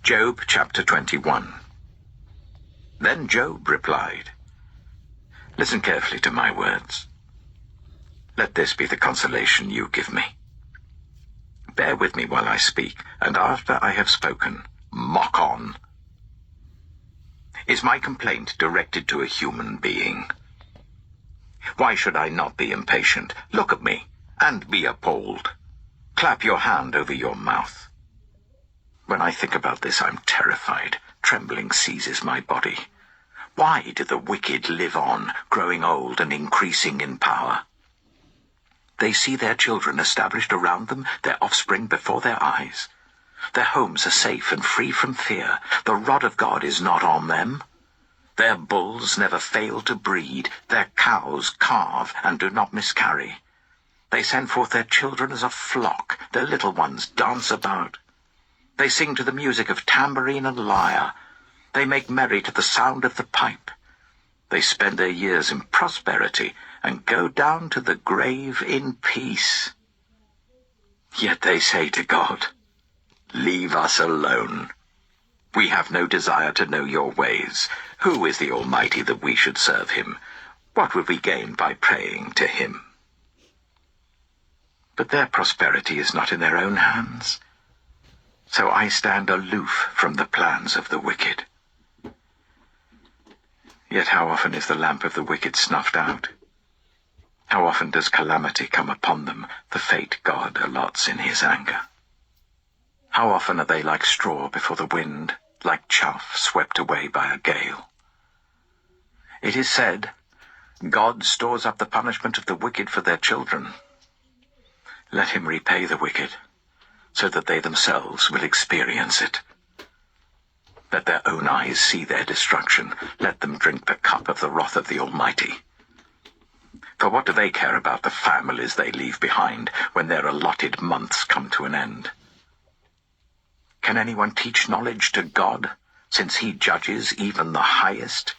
Job chapter 21. Then Job replied, "Listen carefully to my words. Let this be the consolation you give me. Bear with me while I speak, and after I have spoken, mock on. Is my complaint directed to a human being? Why should I not be impatient? Look at me, and be appalled. Clap your hand over your mouth. When I think about this, I'm terrified. Trembling seizes my body. Why do the wicked live on, growing old and increasing in power? They see their children established around them, their offspring before their eyes. Their homes are safe and free from fear. The rod of God is not on them. Their bulls never fail to breed. Their cows calve and do not miscarry. They send forth their children as a flock. Their little ones dance about. They sing to the music of tambourine and lyre. They make merry to the sound of the pipe. They spend their years in prosperity and go down to the grave in peace. Yet they say to God, 'Leave us alone. We have no desire to know your ways. Who is the Almighty that we should serve him? What would we gain by praying to him?' But their prosperity is not in their own hands. So I stand aloof from the plans of the wicked. Yet how often is the lamp of the wicked snuffed out? How often does calamity come upon them, the fate God allots in his anger? How often are they like straw before the wind, like chaff swept away by a gale? It is said, 'God stores up the punishment of the wicked for their children.' Let him repay the wicked, so that they themselves will experience it. Let their own eyes see their destruction. Let them drink the cup of the wrath of the Almighty. For what do they care about the families they leave behind when their allotted months come to an end? Can anyone teach knowledge to God, since he judges even the highest?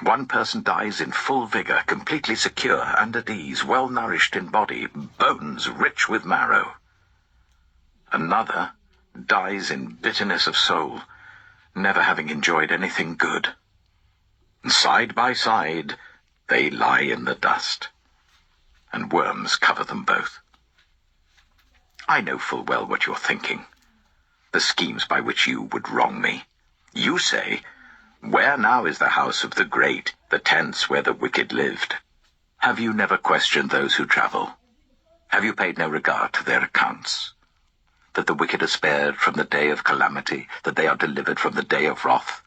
One person dies in full vigor, completely secure and at ease, well-nourished in body, bones rich with marrow. Another dies in bitterness of soul, never having enjoyed anything good. Side by side, they lie in the dust, and worms cover them both. I know full well what you're thinking, the schemes by which you would wrong me. You say, 'Where now is the house of the great, the tents where the wicked lived?' Have you never questioned those who travel? Have you paid no regard to their accounts? That the wicked are spared from the day of calamity, that they are delivered from the day of wrath?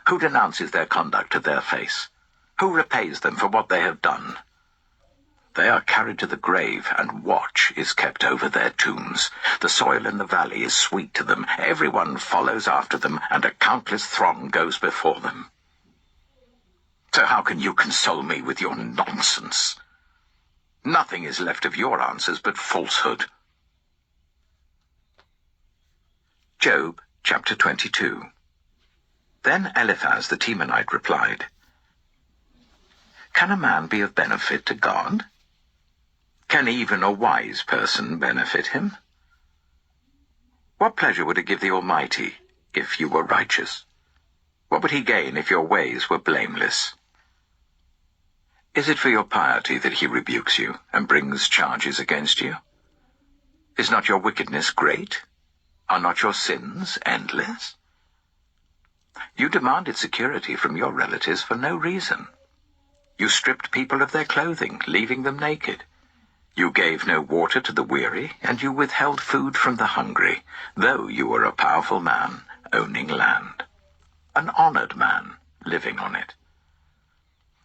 Who denounces their conduct to their face? Who repays them for what they have done? They are carried to the grave, and watch is kept over their tombs. The soil in the valley is sweet to them. Everyone follows after them, and a countless throng goes before them. So how can you console me with your nonsense? Nothing is left of your answers but falsehood." Job chapter 22. Then Eliphaz the Temanite replied, "Can a man be of benefit to God? Can even a wise person benefit him? What pleasure would it give the Almighty if you were righteous? What would he gain if your ways were blameless? Is it for your piety that he rebukes you and brings charges against you? Is not your wickedness great? Are not your sins endless? You demanded security from your relatives for no reason. You stripped people of their clothing, leaving them naked. You gave no water to the weary, and you withheld food from the hungry, though you were a powerful man owning land, an honored man living on it.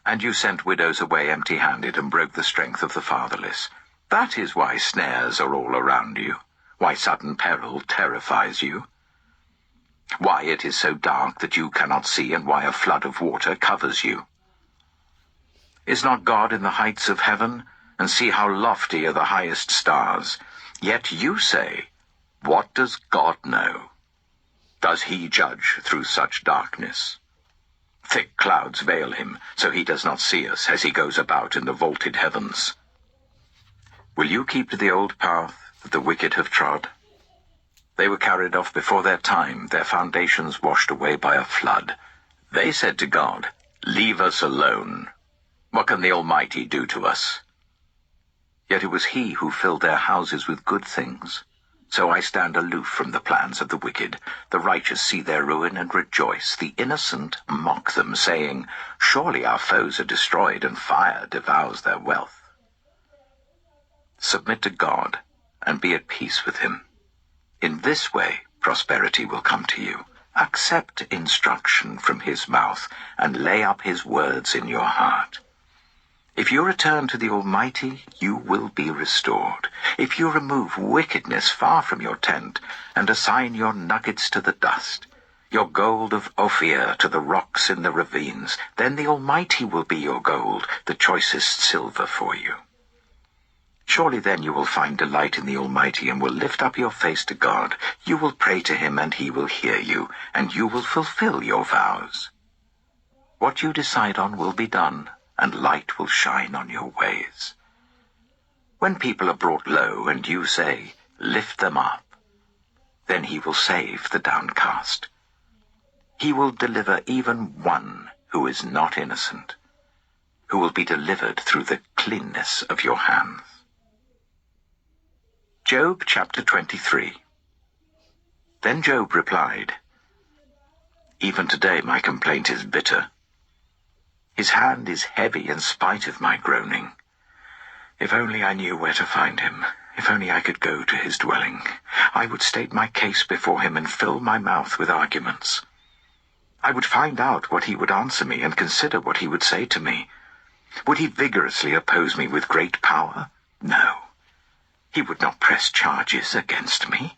And you sent widows away empty-handed and broke the strength of the fatherless. That is why snares are all around you, why sudden peril terrifies you, why it is so dark that you cannot see, and why a flood of water covers you. Is not God in the heights of heaven? And see how lofty are the highest stars. Yet you say, 'What does God know? Does he judge through such darkness?' Thick clouds veil him, so he does not see us as he goes about in the vaulted heavens. Will you keep to the old path that the wicked have trod? They were carried off before their time, their foundations washed away by a flood. They said to God, "Leave us alone. What can the Almighty do to us?" Yet it was he who filled their houses with good things. So I stand aloof from the plans of the wicked. The righteous see their ruin and rejoice. The innocent mock them, saying, "Surely our foes are destroyed, and fire devours their wealth." Submit to God, and be at peace with him. In this way prosperity will come to you. Accept instruction from his mouth, and lay up his words in your heart. If you return to the Almighty, you will be restored. If you remove wickedness far from your tent, and assign your nuggets to the dust, your gold of Ophir to the rocks in the ravines, then the Almighty will be your gold, the choicest silver for you. Surely then you will find delight in the Almighty, and will lift up your face to God. You will pray to him, and he will hear you, and you will fulfill your vows. What you decide on will be done, and light will shine on your ways. When people are brought low, and you say, "Lift them up," then he will save the downcast. He will deliver even one who is not innocent, who will be delivered through the cleanness of your hands. Job chapter 23. Then Job replied, "Even today my complaint is bitter. His hand is heavy in spite of my groaning. If only I knew where to find him. If only I could go to his dwelling. I would state my case before him and fill my mouth with arguments. I would find out what he would answer me and consider what he would say to me. Would he vigorously oppose me with great power? No. He would not press charges against me.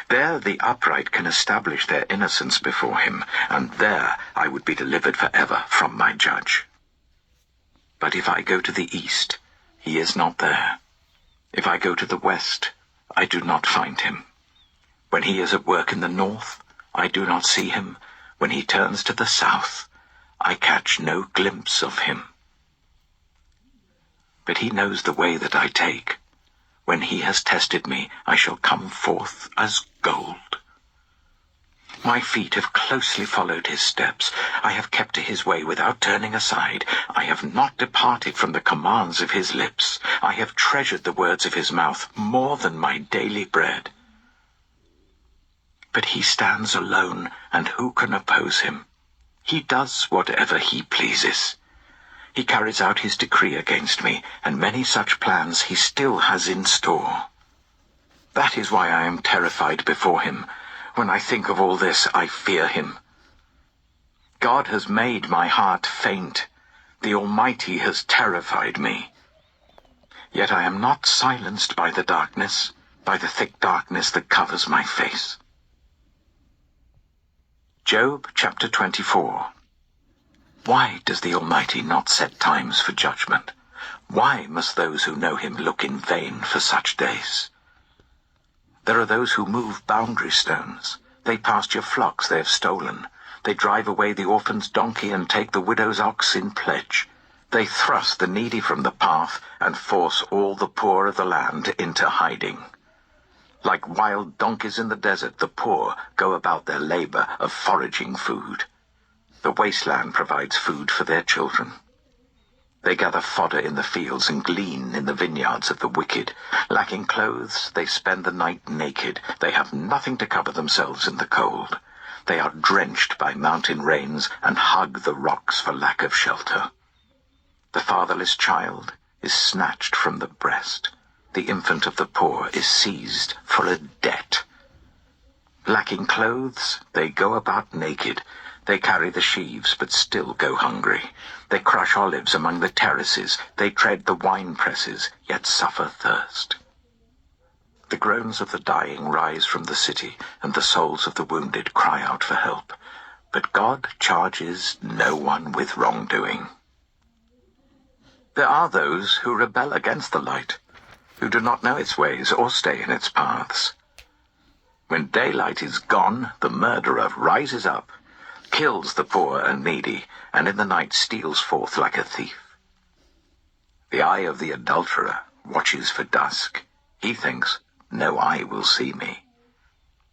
There the upright can establish their innocence before him, and there I would be delivered forever from my judge. But if I go to the east, he is not there. If I go to the west, I do not find him. When he is at work in the north, I do not see him. When he turns to the south, I catch no glimpse of him. But he knows the way that I take. When he has tested me, I shall come forth as gold. My feet have closely followed his steps. I have kept to his way without turning aside. I have not departed from the commands of his lips. I have treasured the words of his mouth more than my daily bread. But he stands alone, and who can oppose him? He does whatever he pleases. He carries out his decree against me, and many such plans he still has in store. That is why I am terrified before him. When I think of all this, I fear him. God has made my heart faint. The Almighty has terrified me. Yet I am not silenced by the darkness, by the thick darkness that covers my face. Job chapter 24. Why does the Almighty not set times for judgment? Why must those who know him look in vain for such days? There are those who move boundary stones. They pasture flocks they have stolen. They drive away the orphan's donkey and take the widow's ox in pledge. They thrust the needy from the path and force all the poor of the land into hiding. Like wild donkeys in the desert, the poor go about their labor of foraging food. The wasteland provides food for their children. They gather fodder in the fields and glean in the vineyards of the wicked. Lacking clothes, they spend the night naked. They have nothing to cover themselves in the cold. They are drenched by mountain rains and hug the rocks for lack of shelter. The fatherless child is snatched from the breast. The infant of the poor is seized for a debt. Lacking clothes, they go about naked. They carry the sheaves, but still go hungry. They crush olives among the terraces. They tread the wine presses, yet suffer thirst. The groans of the dying rise from the city, and the souls of the wounded cry out for help. But God charges no one with wrongdoing. There are those who rebel against the light, who do not know its ways or stay in its paths. When daylight is gone, the murderer rises up, kills the poor and needy, and in the night steals forth like a thief. The eye of the adulterer watches for dusk. He thinks, no eye will see me.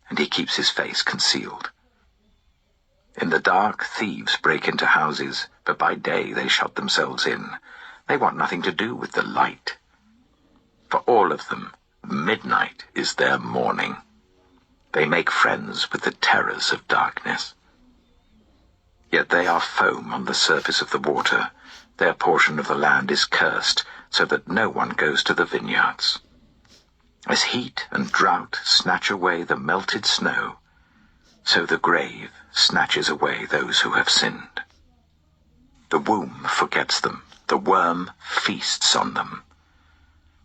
and he keeps his face concealed. In the dark, thieves break into houses, but by day they shut themselves in. They want nothing to do with the light. For all of them, midnight is their morning. They make friends with the terrors of darkness. Yet they are foam on the surface of the water. Their portion of the land is cursed, so that no one goes to the vineyards. As heat and drought snatch away the melted snow, so the grave snatches away those who have sinned. The womb forgets them, the worm feasts on them.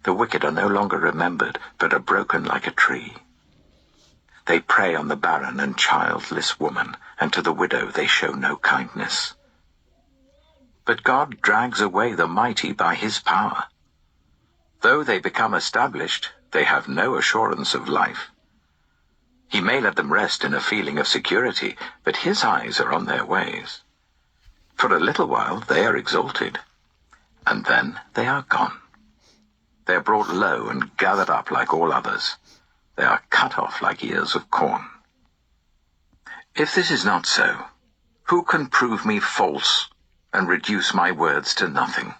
The wicked are no longer remembered, but are broken like a tree. They prey on the barren and childless woman, and to the widow they show no kindness. But God drags away the mighty by his power. Though they become established, they have no assurance of life. He may let them rest in a feeling of security, but his eyes are on their ways. For a little while they are exalted, and then they are gone. They are brought low and gathered up like all others. They are cut off like ears of corn. If this is not so, who can prove me false and reduce my words to nothing?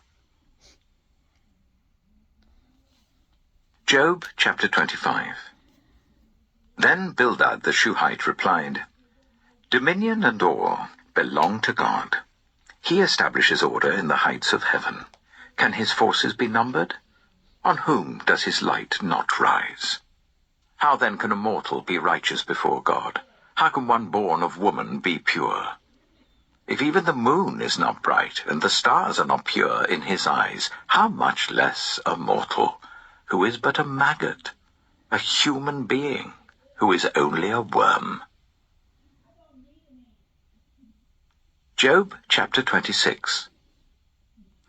Job chapter 25. Then Bildad the Shuhite replied, Dominion and awe belong to God. He establishes order in the heights of heaven. Can his forces be numbered? On whom does his light not rise? How then can a mortal be righteous before God? How can one born of woman be pure? If even the moon is not bright, and the stars are not pure in his eyes, how much less a mortal, who is but a maggot, a human being, who is only a worm. Job chapter 26.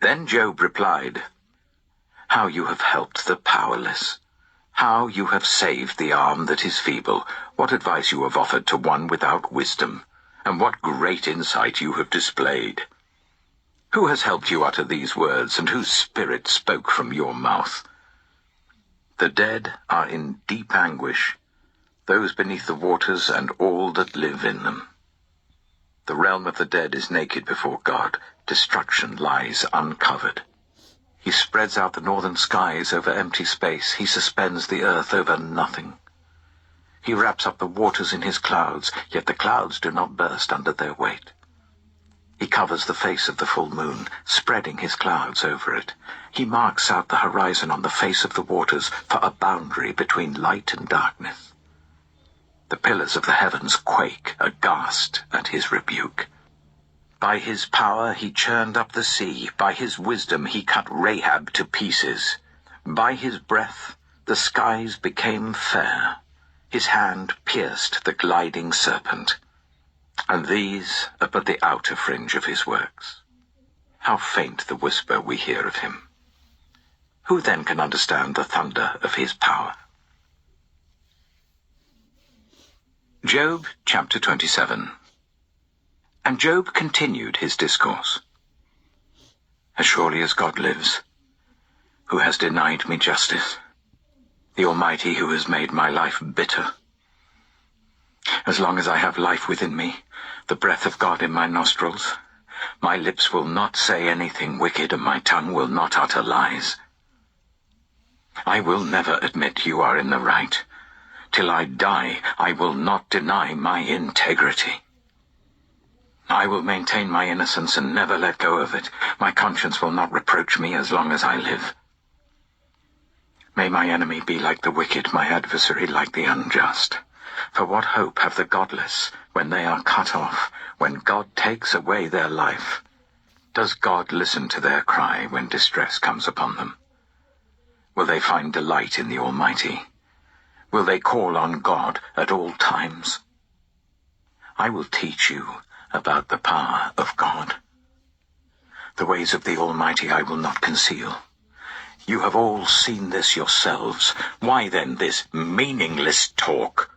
Then Job replied, How you have helped the powerless! How you have saved the arm that is feeble! What advice you have offered to one without wisdom! And what great insight you have displayed! Who has helped you utter these words, and whose spirit spoke from your mouth? The dead are in deep anguish, those beneath the waters and all that live in them. The realm of the dead is naked before God. Destruction lies uncovered. He spreads out the northern skies over empty space. He suspends the earth over nothing. He wraps up the waters in his clouds, yet the clouds do not burst under their weight. He covers the face of the full moon, spreading his clouds over it. He marks out the horizon on the face of the waters for a boundary between light and darkness. The pillars of the heavens quake, aghast at his rebuke. By his power he churned up the sea. By his wisdom he cut Rahab to pieces. By his breath the skies became fair. His hand pierced the gliding serpent. And these are but the outer fringe of his works. How faint the whisper we hear of him! Who then can understand the thunder of his power? Job chapter 27. And Job continued his discourse. As surely as God lives, who has denied me justice, the Almighty who has made my life bitter. As long as I have life within me, the breath of God in my nostrils, my lips will not say anything wicked, and my tongue will not utter lies. I will never admit you are in the right. Till I die, I will not deny my integrity. I will maintain my innocence and never let go of it. My conscience will not reproach me as long as I live. May my enemy be like the wicked, my adversary like the unjust. For what hope have the godless when they are cut off, when God takes away their life? Does God listen to their cry when distress comes upon them? Will they find delight in the Almighty? Will they call on God at all times? I will teach you about the power of God. The ways of the Almighty I will not conceal. You have all seen this yourselves. Why then this meaningless talk?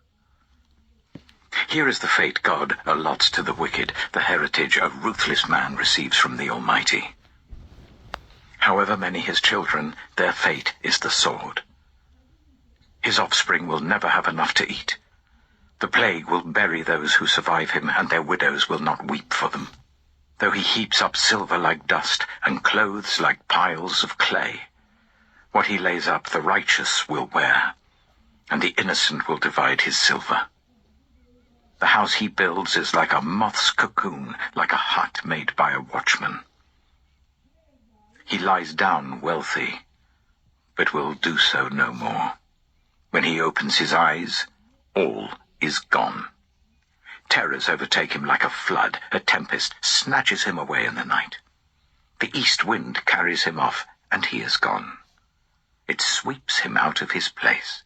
Here is the fate God allots to the wicked, the heritage a ruthless man receives from the Almighty. However many his children, their fate is the sword. His offspring will never have enough to eat. The plague will bury those who survive him, and their widows will not weep for them. Though he heaps up silver like dust, and clothes like piles of clay, what he lays up the righteous will wear, and the innocent will divide his silver. The house he builds is like a moth's cocoon, like a hut made by a watchman. He lies down wealthy, but will do so no more. When he opens his eyes, all is gone. Terrors overtake him like a flood. A tempest snatches him away in the night. The east wind carries him off, and he is gone. It sweeps him out of his place.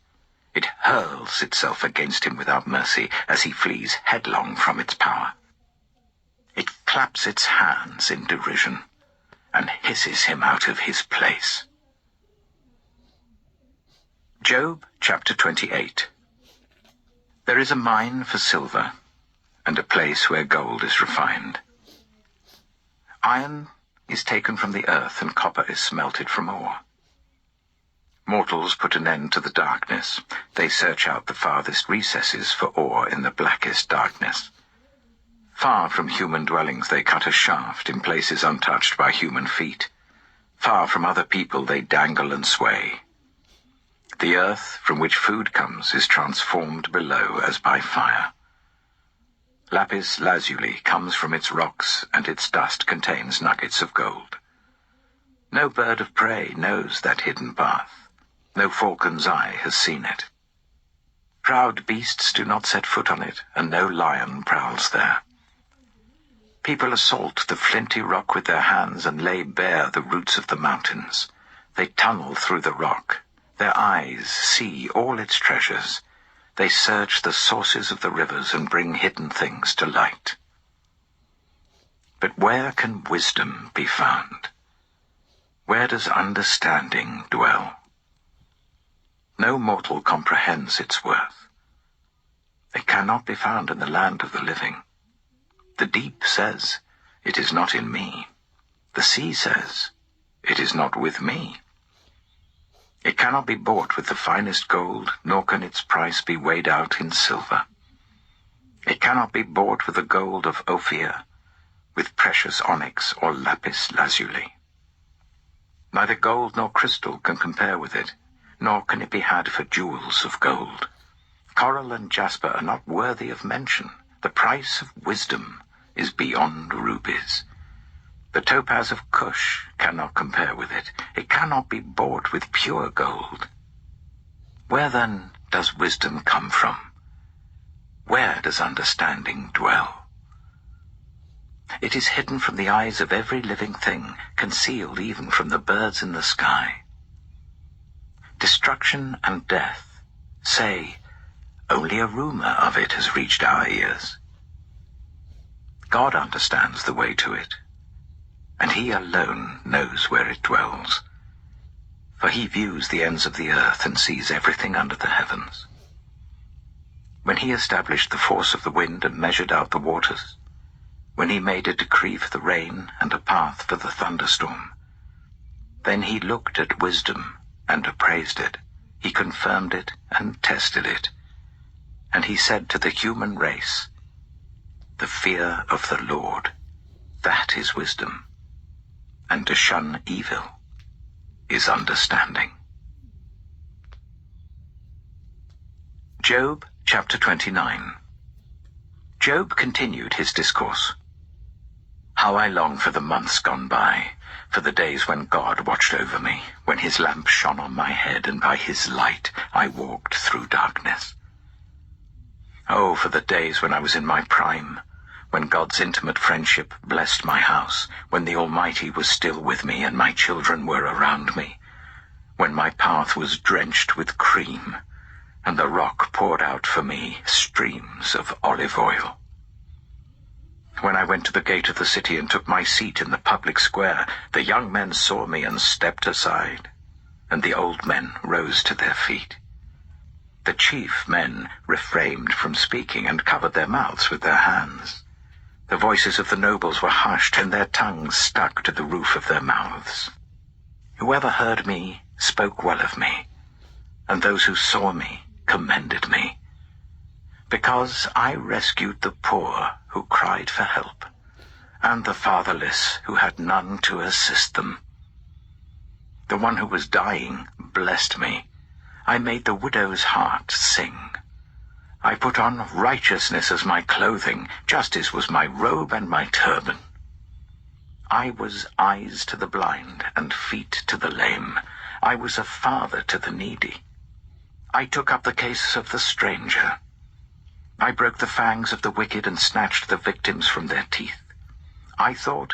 It hurls itself against him without mercy as he flees headlong from its power. It claps its hands in derision and hisses him out of his place. Job chapter 28. There is a mine for silver, and a place where gold is refined. Iron is taken from the earth, and copper is smelted from ore. Mortals put an end to the darkness. They search out the farthest recesses for ore in the blackest darkness. Far from human dwellings they cut a shaft in places untouched by human feet. Far from other people they dangle and sway. The earth from which food comes is transformed below as by fire. Lapis lazuli comes from its rocks, and its dust contains nuggets of gold. No bird of prey knows that hidden path. No falcon's eye has seen it. Proud beasts do not set foot on it, and no lion prowls there. People assault the flinty rock with their hands and lay bare the roots of the mountains. They tunnel through the rock. Their eyes see all its treasures. They search the sources of the rivers and bring hidden things to light. But where can wisdom be found? Where does understanding dwell? No mortal comprehends its worth. It cannot be found in the land of the living. The deep says, "It is not in me." The sea says, "It is not with me." It cannot be bought with the finest gold, nor can its price be weighed out in silver. It cannot be bought with the gold of Ophir, with precious onyx or lapis lazuli. Neither gold nor crystal can compare with it, nor can it be had for jewels of gold. Coral and jasper are not worthy of mention. The price of wisdom is beyond rubies. The topaz of Cush cannot compare with it. It cannot be bought with pure gold. Where then does wisdom come from? Where does understanding dwell? It is hidden from the eyes of every living thing, concealed even from the birds in the sky. Destruction and death say, "Only a rumor of it has reached our ears." God understands the way to it, and he alone knows where it dwells. For he views the ends of the earth and sees everything under the heavens. When he established the force of the wind and measured out the waters, when he made a decree for the rain and a path for the thunderstorm, then he looked at wisdom and appraised it. He confirmed it and tested it. And he said to the human race, "The fear of the Lord, that is wisdom, and to shun evil is understanding." Job chapter 29. Job continued his discourse. How I long for the months gone by, for the days when God watched over me, when his lamp shone on my head, and by his light I walked through darkness. Oh, for the days when I was in my prime, when God's intimate friendship blessed my house, when the Almighty was still with me and my children were around me, when my path was drenched with cream, and the rock poured out for me streams of olive oil. When I went to the gate of the city and took my seat in the public square, the young men saw me and stepped aside, and the old men rose to their feet. The chief men refrained from speaking and covered their mouths with their hands. The voices of the nobles were hushed, and their tongues stuck to the roof of their mouths. Whoever heard me spoke well of me, and those who saw me commended me. because I rescued the poor who cried for help, and the fatherless who had none to assist them. The one who was dying blessed me. I made the widow's heart sing. I put on righteousness as my clothing, justice was my robe and my turban. I was eyes to the blind and feet to the lame. I was a father to the needy. I took up the case of the stranger. I broke the fangs of the wicked and snatched the victims from their teeth. I thought,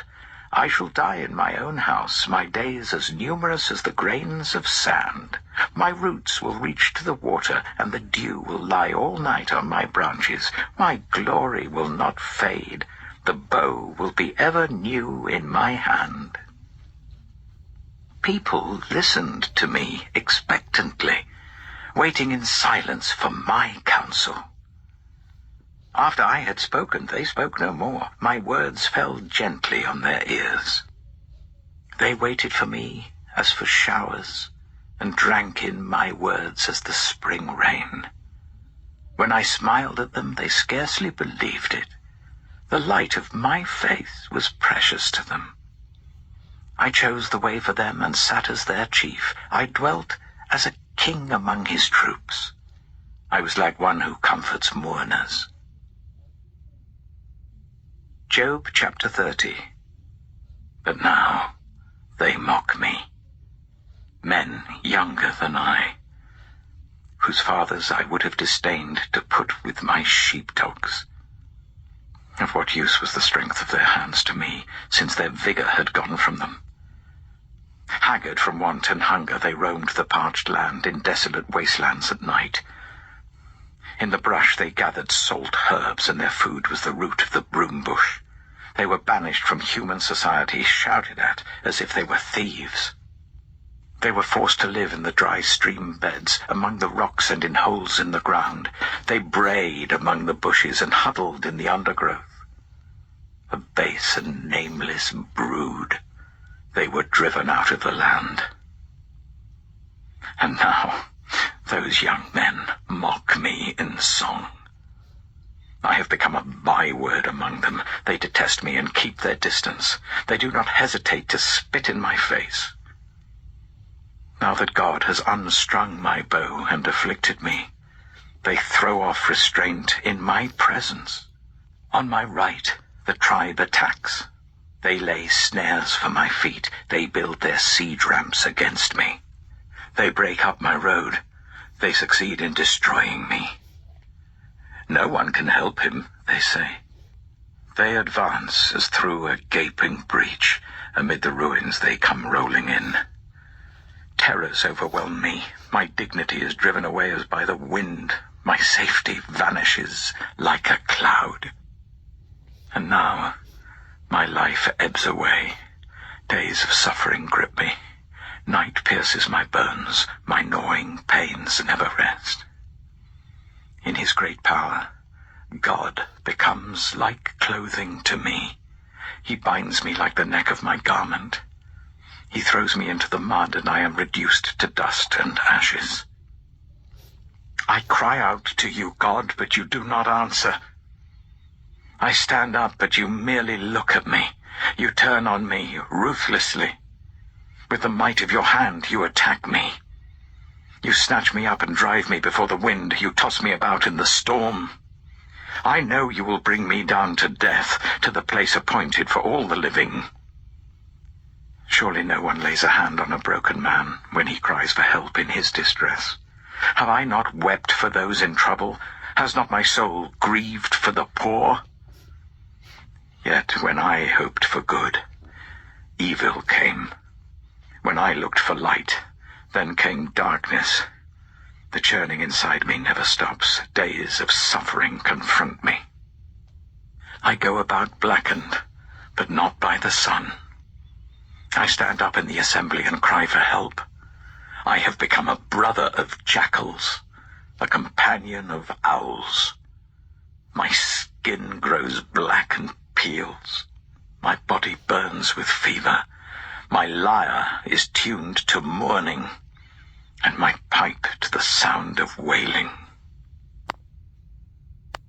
I shall die in my own house, my days as numerous as the grains of sand. My roots will reach to the water, and the dew will lie all night on my branches. My glory will not fade. The bow will be ever new in my hand. People listened to me expectantly, waiting in silence for my counsel. After I had spoken, they spoke no more. My words fell gently on their ears. They waited for me as for showers, and drank in my words as the spring rain. When I smiled at them, they scarcely believed it. The light of my face was precious to them. I chose the way for them and sat as their chief. I dwelt as a king among his troops. I was like one who comforts mourners. Job chapter 30. But now they mock me, men younger than I, whose fathers I would have disdained to put with my sheepdogs. Of what use was the strength of their hands to me, since their vigor had gone from them? Haggard from want and hunger, they roamed the parched land in desolate wastelands at night. In the brush they gathered salt herbs, and their food was the root of the broom bush. They were banished from human society, shouted at as if they were thieves. They were forced to live in the dry stream beds, among the rocks and in holes in the ground. They brayed among the bushes and huddled in the undergrowth. A base and nameless brood, they were driven out of the land. And now those young men mock me in song. I have become a byword among them. They detest me and keep their distance. They do not hesitate to spit in my face. Now that God has unstrung my bow and afflicted me, they throw off restraint in my presence. On my right, the tribe attacks. They lay snares for my feet. They build their siege ramps against me. They break up my road. They succeed in destroying me. No one can help him, they say. They advance as through a gaping breach. Amid the ruins they come rolling in. Terrors overwhelm me. My dignity is driven away as by the wind. My safety vanishes like a cloud. And now my life ebbs away. Days of suffering grip me. Night pierces my bones. My gnawing pains never rest. In his great power, God becomes like clothing to me. He binds me like the neck of my garment. He throws me into the mud, and I am reduced to dust and ashes. I cry out to you, God, but you do not answer. I stand up, but you merely look at me. You turn on me ruthlessly. With the might of your hand, you attack me. You snatch me up and drive me before the wind. You toss me about in the storm. I know you will bring me down to death, to the place appointed for all the living. Surely no one lays a hand on a broken man when he cries for help in his distress. Have I not wept for those in trouble? Has not my soul grieved for the poor? Yet when I hoped for good, evil came. When I looked for light, then came darkness. The churning inside me never stops. Days of suffering confront me. I go about blackened, but not by the sun. I stand up in the assembly and cry for help. I have become a brother of jackals, a companion of owls. My skin grows black and peels. My body burns with fever. My lyre is tuned to mourning, and my pipe to the sound of wailing.